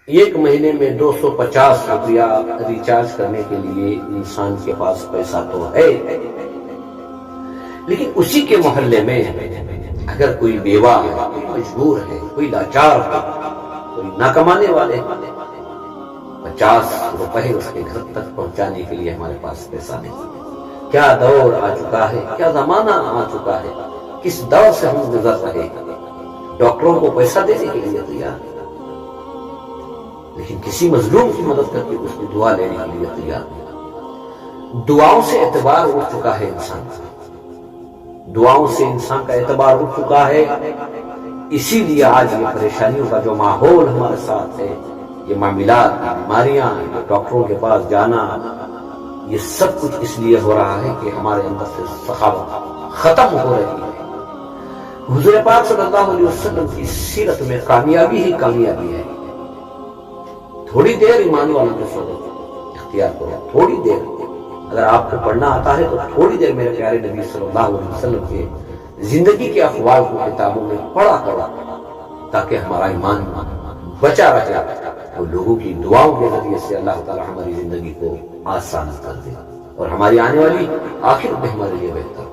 ایک مہینے میں 250 روپیہ ریچارج کرنے کے لیے انسان کے پاس پیسہ تو ہے، لیکن اسی کے محلے میں اگر کوئی بیوہ ہے، کوئی مجبور ہے، کوئی لاچار ہے، کوئی نہ کمانے والے، 50 روپے اس کے گھر تک پہنچانے کے لیے ہمارے پاس پیسہ نہیں۔ کیا دور آ چکا ہے، کیا زمانہ آ چکا ہے، کس دور سے ہم گزر رہے ہیں۔ ڈاکٹروں کو پیسہ دینے کے لیے تیار، لیکن کسی مظلوم کی مدد کر کے اس کی دعا لینے کے لیے تیار نہیں۔ دعاؤں سے اعتبار اٹھ چکا ہے انسان کا، دعاؤں سے انسان کا اعتبار اٹھ چکا ہے۔ اسی لیے آج یہ پریشانیوں کا جو ماحول ہمارے ساتھ ہے، یہ معاملات، بیماریاں، ڈاکٹروں کے پاس جانا، یہ سب کچھ اس لیے ہو رہا ہے کہ ہمارے اندر سے سخاوت ختم ہو رہی ہے۔ حضور پاک صلی اللہ علیہ وسلم کی سیرت میں کامیابی ہی کامیابی ہے۔ تھوڑی دیر ایمان والوں کے صحبت اختیار کرو، تھوڑی دیر۔ اگر آپ کو پڑھنا آتا ہے تو تھوڑی دیر میرے پیارے نبی صلی اللہ علیہ وسلم کے زندگی کے اقوال کو کتابوں میں پڑھا کرو، تاکہ ہمارا ایمان بچا رہے۔ اور لوگوں کی دعاؤں کے ذریعے سے اللہ تعالی ہماری زندگی کو آسان کر دے اور ہماری آنے والی آخرت میں ہمارے لیے بہتر